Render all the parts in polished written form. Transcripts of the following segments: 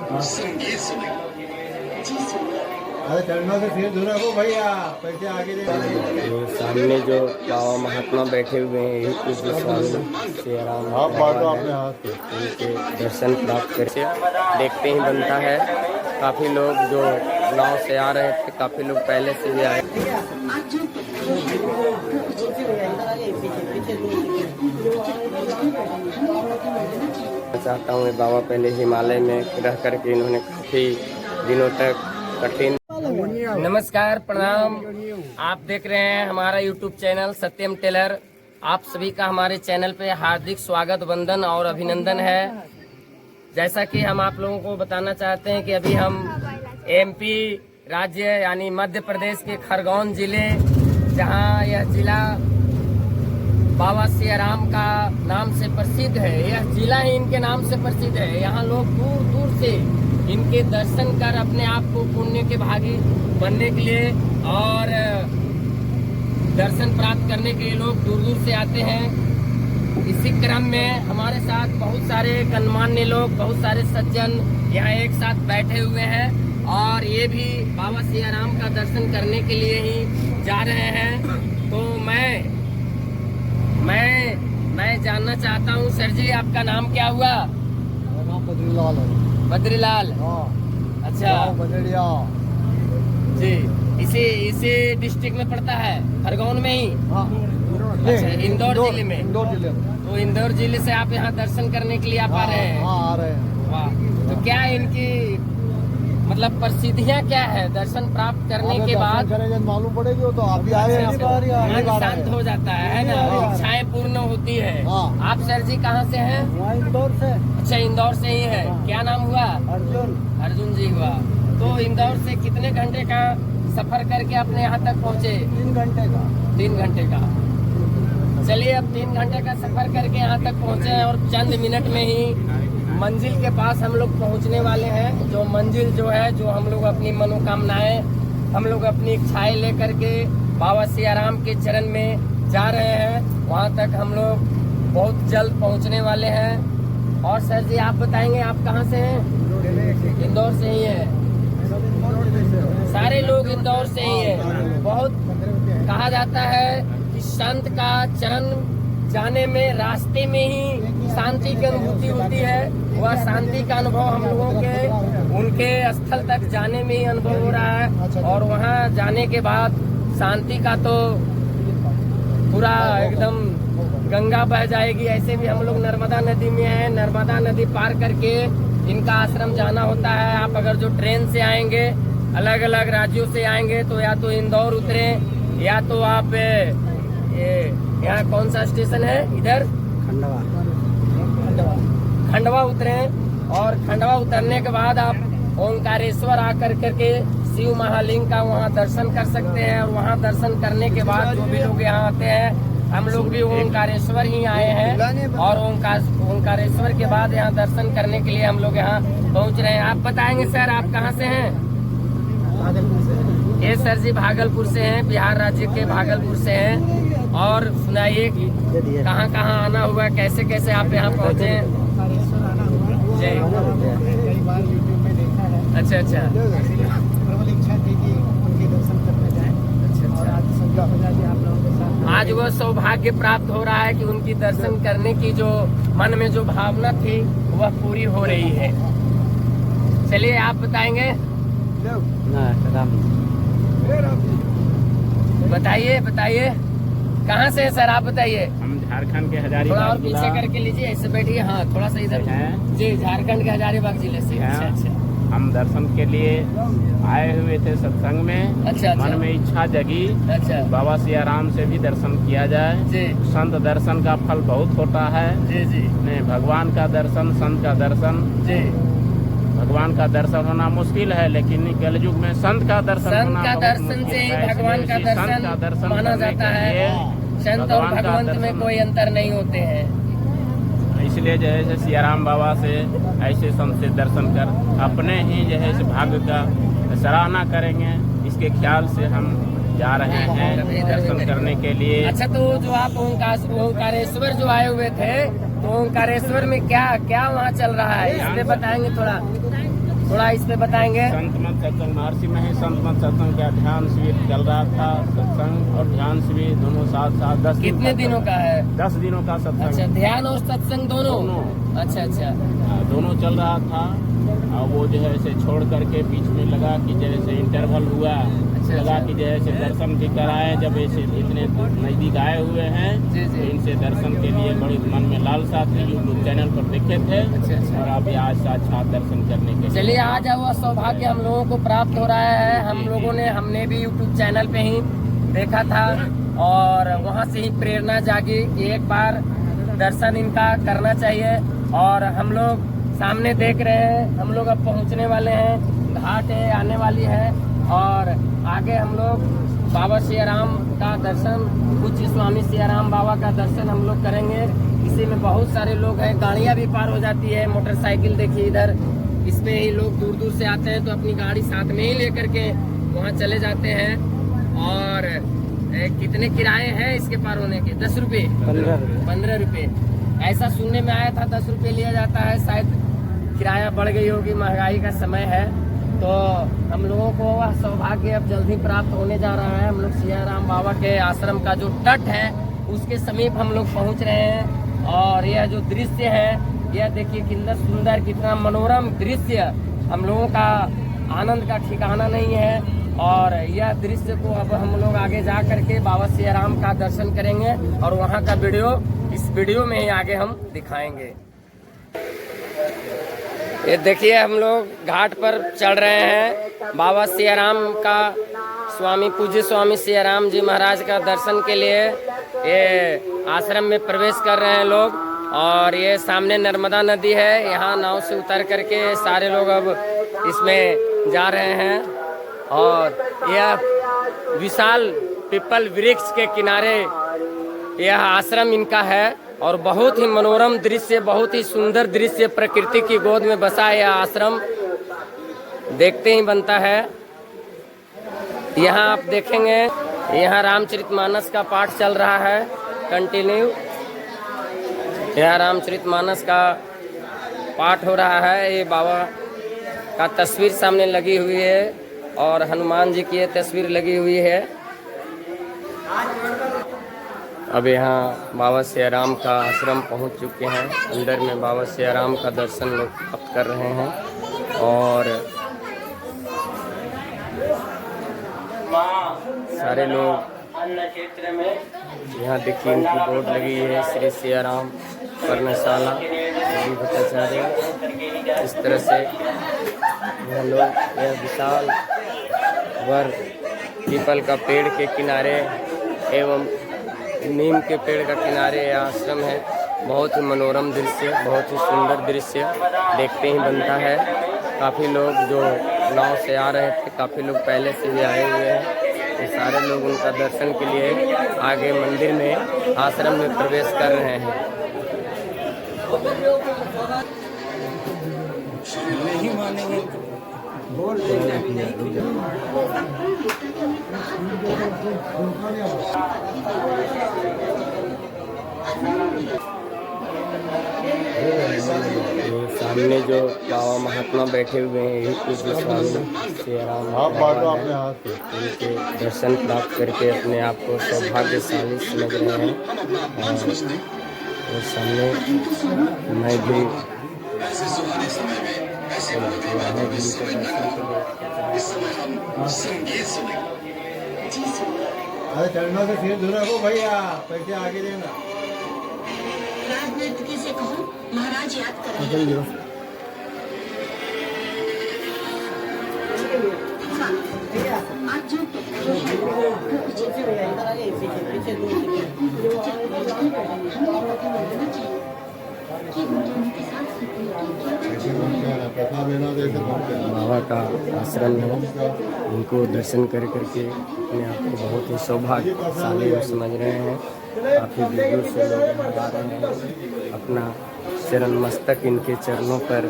संगीत सुने। अरे चरणों से फिर दूर रखो भैया, पैसे आगे दे। सामने जो बाबा महात्मा बैठे हुए हैं यही पूज्य स्वामी सियाराम भगवान हैं। उनके दर्शन प्राप्त करके देखते ही बनता है। काफ़ी लोग जो नाव से आ रहे थे, काफ़ी लोग पहले से भी आए। चाहता हूँ बाबा पहले हिमालय में रह करके इन्होंने काफ़ी दिनों तक कठिन। नमस्कार, प्रणाम। आप देख रहे हैं हमारा यूट्यूब चैनल सत्यम टेलर। आप सभी का हमारे चैनल पे हार्दिक स्वागत, वंदन और अभिनंदन है। जैसा कि हम आप लोगों को बताना चाहते हैं कि अभी हम एमपी राज्य यानी मध्य प्रदेश के खरगोन जिले, जहां यह जिला बाबा सियाराम का नाम से प्रसिद्ध है, यह जिला ही इनके नाम से प्रसिद्ध है। यहाँ लोग दूर दूर से इनके दर्शन कर अपने आप को पुण्य के भागी बनने के लिए और दर्शन प्राप्त करने के लिए लोग दूर दूर से आते हैं। इसी क्रम में हमारे साथ बहुत सारे गणमान्य लोग, बहुत सारे सज्जन यहाँ एक साथ बैठे हुए हैं और ये भी बाबा सियाराम का दर्शन करने के लिए ही जा रहे हैं। तो मैं जानना चाहता हूँ, सर जी आपका नाम क्या हुआ? मेरा नाम बद्रीलाल है। बद्रीलाल, हाँ। अच्छा बदरिया जी। इसी डिस्ट्रिक्ट में पड़ता है, खरगोन में ही? हाँ। अच्छा, इंदौर जिले में? इंदौर जिले में। तो इंदौर जिले से आप यहाँ दर्शन करने के लिए आप आ रहे हैं? हाँ, आ रहे हैं। वाह। तो क्या इनकी मतलब प्रसिद्धियाँ क्या है? दर्शन प्राप्त करने के बाद करेंगे मालूम पड़ेगी। वो तो आप भी आए हैं, मन शांत हो जाता है ना, हाँ। इच्छाएं पूर्ण होती है। हाँ। आप सर जी कहाँ से हैं? इंदौर से। अच्छा, इंदौर से ही है। क्या नाम हुआ? अर्जुन जी हुआ। तो इंदौर से कितने घंटे का सफर करके अपने यहाँ तक पहुँचे? 3 घंटे का। 3 घंटे का। चलिए, अब 3 घंटे का सफर करके यहाँ तक पहुँचे हैं और चंद मिनट में ही मंजिल के पास हम लोग पहुँचने वाले हैं। जो मंजिल जो है, जो हम लोग अपनी मनोकामनाएं, हम लोग अपनी इच्छाएं लेकर के बाबा सियाराम के चरण में जा रहे हैं, वहाँ तक हम लोग बहुत जल्द पहुँचने वाले हैं। और सर जी आप बताएंगे आप कहाँ से हैं? इंदौर से ही है। सारे लोग इंदौर से ही है। बहुत कहा जाता है कि संत का चरण जाने में रास्ते में ही शांति की अनुभूति होती है। वह शांति का अनुभव हम लोगों के उनके स्थल तक जाने में ही अनुभव हो रहा है। और वहाँ जाने के बाद शांति का तो पूरा एकदम गंगा बह जाएगी। ऐसे भी हम लोग नर्मदा नदी में हैं। नर्मदा नदी पार करके इनका आश्रम जाना होता है। आप अगर जो ट्रेन से आएंगे, अलग अलग राज्यों से आएंगे, तो या तो इंदौर उतरे या तो आप यहाँ कौन सा स्टेशन है इधर? खंडवा उतरे। और खंडवा उतरने के बाद आप ओंकारेश्वर आकर करके शिव महालिंग का वहाँ दर्शन कर सकते हैं। और वहाँ दर्शन करने के बाद जो भी लोग यहाँ आते हैं, हम लोग भी ओंकारेश्वर ही आए हैं और ओंकारेश्वर के बाद यहाँ दर्शन करने के लिए हम लोग यहाँ पहुँच रहे हैं। आप बताएंगे सर आप कहाँ से हैं? ये सर जी भागलपुर से हैं, बिहार राज्य के भागलपुर से हैं। और सुनाइए कहाँ कहाँ आना हुआ, कैसे कैसे आप यहाँ पहुँचे? जी, अच्छा अच्छा। आज वो सौभाग्य प्राप्त हो रहा है कि उनकी दर्शन करने की जो मन में जो भावना थी वह पूरी हो रही है। चलिए आप बताएंगे। बताइए कहाँ से है सर? आप बताइए। हम झारखंड के हजारीबाग थोड़ा और पीछे करके लीजिए, ऐसे बैठिए। हाँ, थोड़ा सा इधर जी। झारखंड के हजारीबाग जिले से। अच्छा। हम दर्शन के लिए आए हुए थे सत्संग में। अच्छा। मन में इच्छा जगी, अच्छा, बाबा सियाराम से भी दर्शन किया जाए जी। संत दर्शन का फल बहुत होता है। जी जी। नहीं, भगवान का दर्शन, संत का दर्शन जी। भगवान का दर्शन होना मुश्किल है, लेकिन कलयुग में संत का दर्शन होना बहुत दर्शन से ही भगवान का दर्शन माना जाता है। संत और भगवंत में कोई अंतर नहीं होते हैं। इसलिए जो है सियाराम बाबा से ऐसे संत से दर्शन कर अपने ही जो है भाग्य का सराहना करेंगे, इसके ख्याल से हम जा रहे हैं दर्शन करने के लिए। अच्छा, तो जो आप ओंकारेश्वर जो आए हुए थे, तो ओंकारेश्वर में क्या क्या वहाँ चल रहा है, इसमें बताएंगे थोड़ा। थोड़ा इस पे बताएंगे। संत मत सत्संग महर्षि में ही संत मत सत्संग का ध्यान शिविर चल रहा था। सत्संग और ध्यान शिविर दोनों साथ साथ 10 कितने दिनों का है? 10 दिनों का सत्संग। अच्छा, ध्यान और सत्संग दोनों? अच्छा अच्छा, दोनों चल रहा था। और वो जो है इसे छोड़ करके बीच में लगा कि जैसे इंटरवल हुआ, लगा कि जैसे दर्शन भी कराए। जब ऐसे इतने नजदीक आए हुए हैं तो इनसे दर्शन के लिए बड़ी मन में लालसा थी। यूट्यूब चैनल पर देखे थे और अभी आज साक्षात दर्शन करने के लिए। चलिए, आज वह सौभाग्य हम लोगों को प्राप्त हो रहा है। हमने भी यूट्यूब चैनल पे ही देखा था और वहाँ से ही प्रेरणा जागी कि एक बार दर्शन इनका करना चाहिए। और हम लोग सामने देख रहे हैं, हम लोग अब पहुँचने वाले हैं, घाट है आने वाली है और आगे हम लोग बाबा सियाराम का दर्शन, पूज्य स्वामी सियाराम बाबा का दर्शन हम लोग करेंगे। इसी में बहुत सारे लोग हैं, गाड़ियाँ भी पार हो जाती है, मोटरसाइकिल देखिए इधर, इसमें ही लोग दूर दूर से आते हैं तो अपनी गाड़ी साथ में ही लेकर के वहाँ चले जाते हैं। और कितने किराए हैं इसके पार होने के? 10 रुपये, 15 रुपये ऐसा सुनने में आया था। 10 रुपये लिया जाता है, शायद किराया बढ़ गई होगी, महंगाई का समय है। तो हम लोगों को वह सौभाग्य अब जल्दी प्राप्त होने जा रहा है। हम लोग सियाराम बाबा के आश्रम का जो तट है उसके समीप हम लोग पहुंच रहे हैं। और यह जो दृश्य है, यह देखिए कितना सुंदर, कितना मनोरम दृश्य। हम लोगों का आनंद का ठिकाना नहीं है। और यह दृश्य को अब हम लोग आगे जा करके बाबा सियाराम का दर्शन करेंगे और वहाँ का वीडियो इस वीडियो में ही आगे हम दिखाएंगे। ये देखिए, हम लोग घाट पर चढ़ रहे हैं बाबा सियाराम का, स्वामी पूज्य स्वामी सियाराम जी महाराज का दर्शन के लिए। ये आश्रम में प्रवेश कर रहे हैं लोग। और ये सामने नर्मदा नदी है, यहाँ नाव से उतर करके सारे लोग अब इसमें जा रहे हैं। और यह विशाल पीपल वृक्ष के किनारे यह आश्रम इनका है और बहुत ही मनोरम दृश्य, बहुत ही सुंदर दृश्य, प्रकृति की गोद में बसा यह आश्रम देखते ही बनता है। यहाँ आप देखेंगे, यहाँ रामचरितमानस का पाठ चल रहा है कंटिन्यू। यहाँ रामचरितमानस का पाठ हो रहा है। ये बाबा का तस्वीर सामने लगी हुई है और हनुमान जी की ये तस्वीर लगी हुई है। अब यहाँ बाबा सियाराम का आश्रम पहुँच चुके हैं। अंदर में बाबा सियाराम का दर्शन लोग प्राप्त कर रहे हैं। और सारे लोग यहाँ देखिए, इनकी बोर्ड लगी है, श्री सियाराम पर्णशाला भट्टाचार्य। इस तरह से यह लोग, यह विशाल वर पीपल का पेड़ के किनारे एवं नीम के पेड़ का किनारे यह आश्रम है। बहुत ही मनोरम दृश्य, बहुत ही सुंदर दृश्य देखते ही बनता है। काफ़ी लोग जो नाव से आ रहे थे, काफ़ी लोग पहले से भी आए हुए हैं। ये सारे लोग उनका दर्शन के लिए आगे मंदिर में, आश्रम में प्रवेश कर रहे हैं। नहीं मानेंगे सामने जो बाबा महात्मा बैठे हुए हैं, यही पूज्य स्वामी सियाराम उनके दर्शन प्राप्त करके अपने आप को सौभाग्यशाली समझ रहे हैं। और सामने मैं भी अरे चरणों से सिर धो रखो भैया, पैसे आगे देना। राजनीति से कहो महाराज याद करेंगे। आज जो बाबा का आश्रम है, उनको दर्शन कर करके अपने आप को बहुत ही सौभाग्यशाली समझ रहे हैं। काफ़ी दूर से लोग आ रहे हैं, अपना चरण मस्तक इनके चरणों पर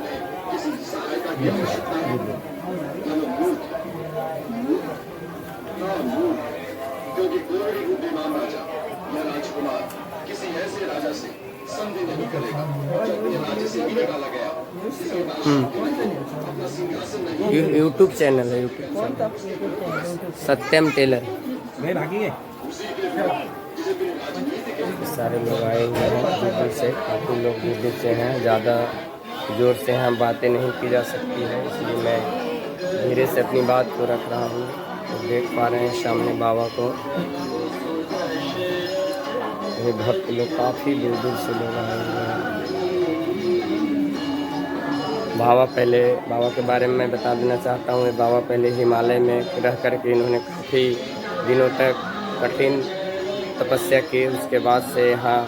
किसी ऐसे राजा से संधि नहीं करेगा, राज्य से निकाला गया, अपना सिंहासन यूट्यूब चैनल है, यूट्यूब चैनल सत्यम टेलर। सारे लोग आए हुए हैं दूर से, काफ़ी लोग दूर से हैं। ज़्यादा जोर से यहाँ बातें नहीं की जा सकती है, इसलिए मैं धीरे से अपनी बात को रख रहा हूँ। तो देख पा रहे हैं सामने बाबा को, ये भक्त लोग काफ़ी दूर दूर से लोग आए हुए हैं। बाबा के बारे में मैं बता देना चाहता हूँ। बाबा पहले हिमालय में रह करके इन्होंने काफ़ी दिनों तक कठिन तपस्या की। उसके बाद से यहाँ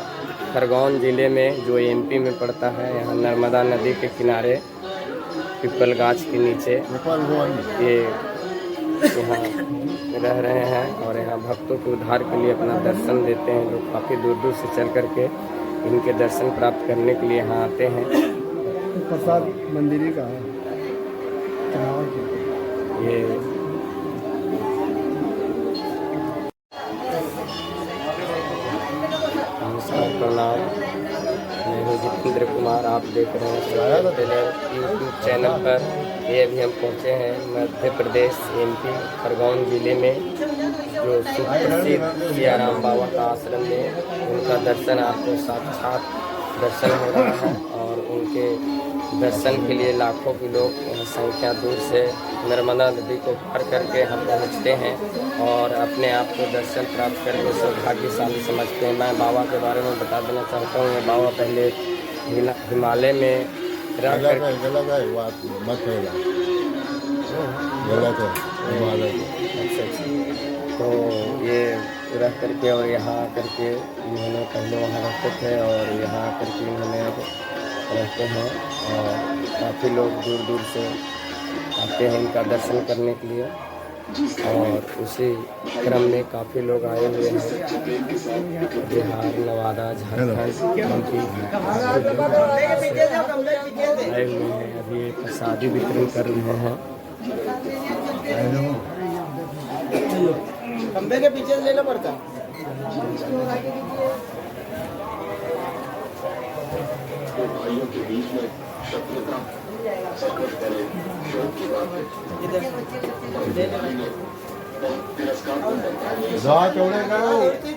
खरगोन ज़िले में, जो एमपी में पड़ता है, यहाँ नर्मदा नदी के किनारे पीपल गाछ के नीचे ये यहाँ रह रहे हैं और यहाँ भक्तों के उद्धार के लिए अपना दर्शन देते हैं। लोग काफ़ी दूर दूर से चल करके इनके दर्शन प्राप्त करने के लिए यहाँ आते हैं। प्रसाद मंदिर का है ये नमस्कार, प्रणाम। मैं हूँ जितेंद्र कुमार, आप देख रहे हैं यूट्यूब चैनल पर। ये अभी हम पहुँचे हैं मध्य प्रदेश एमपी खरगोन ज़िले में, जो सुप्रसिद्ध सियाराम बाबा का आश्रम में उनका दर्शन आपको साक्षात दर्शन हो रहा है। और उनके दर्शन के लिए लाखों के लोग संख्या दूर से नर्मदा नदी को पार करके हम पहुँचते हैं और अपने आप को दर्शन प्राप्त करके सौभाग्यशाली समझते हैं। मैं बाबा के बारे में बता देना चाहता हूँ। बाबा पहले हिमालय में रह कर तो ये रह करके और यहाँ आकर के इन्होंने पहले वहाँ रहते थे और यहाँ आकर के इन्होंने अब रहते हैं। और काफ़ी लोग दूर दूर से आते हैं इनका दर्शन करने के लिए और उसी क्रम में काफ़ी लोग आए हुए हैं। बिहार, नवादा, झारखंड एमपी आए हुए हैं। अभी ये प्रसादी वितरण कर रहे हैं। खंबे के पीछे लेना पड़ता है।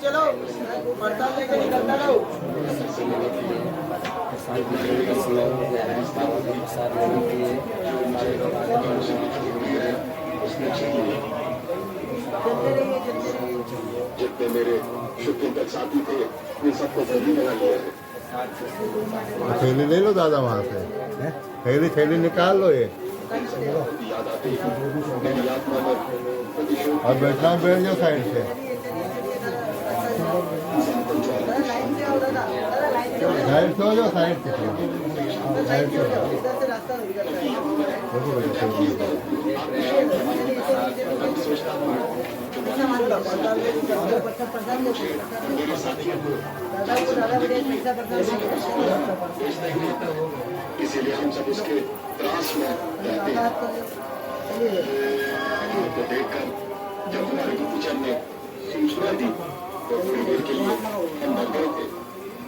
चलो प्रसाद लेके निकलना लो। प्रसाद वितरण का समय हो गया है। बाबा का प्रसाद लेने के लिए सारे लोग आते हैं। जितने मेरे शूटिंग के साथी थे इन सबको बंदी बना लिया है। थैली ले लो दादा वहाँ से, थैली निकाल लो ये और बैठना बैठ जाओ साइड से। साइड से हो जाओ, साइड से साइड से हो जाओ। इसीलिए हम सब उसके त्रास में रहते हैं। तो देखकर जब हमारे टीचर ने सूचना दी तो थोड़ी देर के लिए हम डर गए थे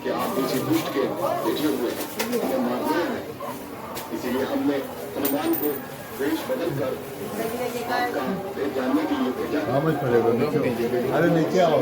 कि आप मुझे दुष्ट के बैठे हुए हमें मार रहे हैं। इसीलिए हमने हनुमान को वेश बदल कर जानने के लिए भेजा। अरे नीचे आओ।